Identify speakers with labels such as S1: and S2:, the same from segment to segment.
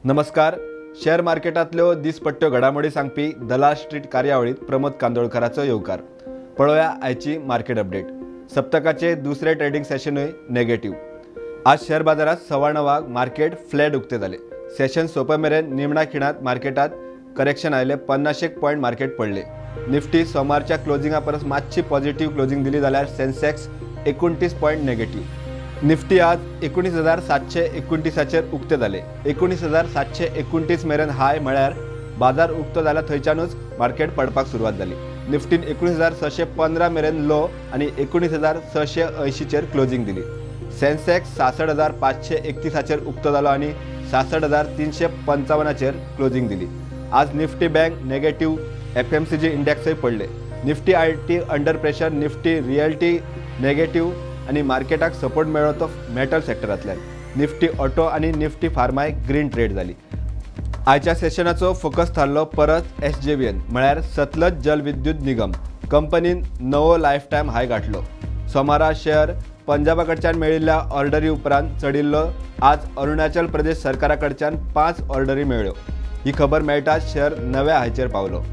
S1: नमस्कार. शेअर मार्केटातल्यो दिसपट्ट्यो घडामोडी सांगपी दलाल स्ट्रीट कार्यावळीत प्रमोद कांदोळकराचो येवकार. पळोवया आयची मार्केट अपडेट. सप्तकाचे दुसरे ट्रेडिंग सेशनूय नेगेटिव्ह. आज शेअर बाजारात 9:15 मार्केट फ्लॅट उक्ते जाले. सेशन सोंपेमेरेन निमणा खिणात मार्केटात करेक्शन आयले. 50 पॉइंट मार्केट पडले. निफ्टी सोमारच्या क्लोजिंगा परस मातशी पॉझिटिव्ह क्लोजिंग दिली जाल्यार सेन्सेक्स 29 पॉइंट नेगेटिव्ह. निफ्टी आज 19,729 उक्ते जाले. 19,729 मेरेन हाय म्हळ्यार बाजार उक्तो जाल्यार थंयच्यानूच मार्केट पडपाक सुरवात जाली. निफ्टीन 19,615 मेरेन लो आणि 19,680 क्लोजिंग दिली. सेन्सेक्स 66,531 उक्तो जालो आणि 66,355 क्लोजिंग दिली. आज निफ्टी बँक नेगेटिव्ह. FMCG इंडेक्सय पडले. Nifty IT under pressure. Nifty realty negative आणि मार्केटाक सपोर्ट मेळ्ळो तो मेटल सेक्टरांतल्यान. निफ्टी ऑटो आणि निफ्टी फार्माय ग्रीन ट्रेड जाली. आयच्या सेशनाचो फोकस थारलो परत SJVN म्हळ्यार सतलज जल विद्युत निगम. कंपनीन नवो लायफ टायम हाय गाठलो. सोमारा शेअर पंजाबा कडच्यान मेळिल्ल्या ऑर्डरी उपरांत चडिल्लो. आज अरुणाचल प्रदेश सरकारा कडच्यान 5 ऑर्डरी मेळ्ळ्यो. ही खबर मेळटाच शेअर नव्या हायचेर पावलो.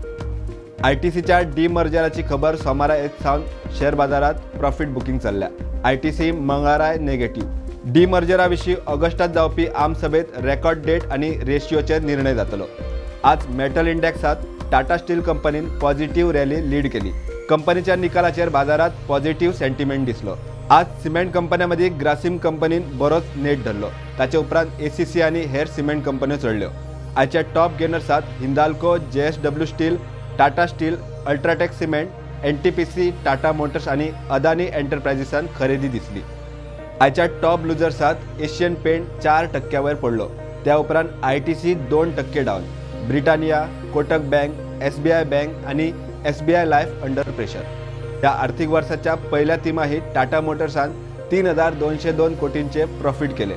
S1: ITCच्या डिमर्जराची खबर सोमारा एक सावन शेअर बाजारात प्रॉफिट बुकिंग चल्ल्या. ITC मंगळाराय नेगेटिव्ह. डिमर्जरा विशीं ऑगस्टात जावपी आमसभेत रेकॉर्ड डेट आणि रेशियोचेर निर्णय जातलो. आज मेटल इंडेक्सात टाटा स्टील कंपनीन पॉझिटिव्ह रॅली लीड केली. कंपनीच्या निकालाचेर बाजारात पॉझिटिव्ह सेंटिमेंट दिसलो. आज सिमेंट कंपन्यांमदी ग्रासिम कंपनीन बरोच नेट धरलो. ताचे उपरांत ACC आणि हेर सिमेंट कंपन्यो चडल्यो. आयच्या टॉप गेनर्सात Hindalco, JSW steel, Tata steel, UltraTech cement, NTPC, Tata motors आणि अदानी एंटरप्राइजेसान खरेदी दिसली. आयच्या टॉप लुजर्सात एशियन पेंट 4% वयर पडलो. त्या उपरांत ITC 2% down. Britannia, Kotak bank, SBI bank आणि SBI लायफ अंडर प्रेशर. या आर्थिक वर्षाच्या पहिल्या तिमाहीत टाटा मोटर्सान 3,202 कोटींचे प्रॉफिट केले.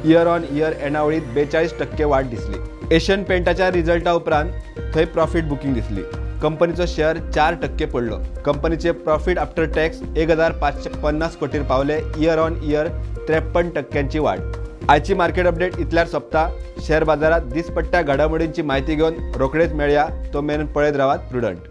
S1: इयर ऑन इयर एणावळीत 42% वाढ दिसली. एशियन पेंटाच्या रिझल्टा उपरांत थंय प्रॉफिट बुकिंग दिसली. कंपनीचो शेअर 4% पडलो. कंपनीचे प्रॉफिट आफ्टर टॅक्स 1,550 कोटीर पावले. इयर ऑन इयर 53% वाढ. आयची मार्केट अपडेट इतल्यार सोंपता. शेअर बाजारात दिसपट्ट्या घडामोडींची माहिती घेवन रोखडेच मेळया. तो मेरेन पळयत रावात प्रुडंट.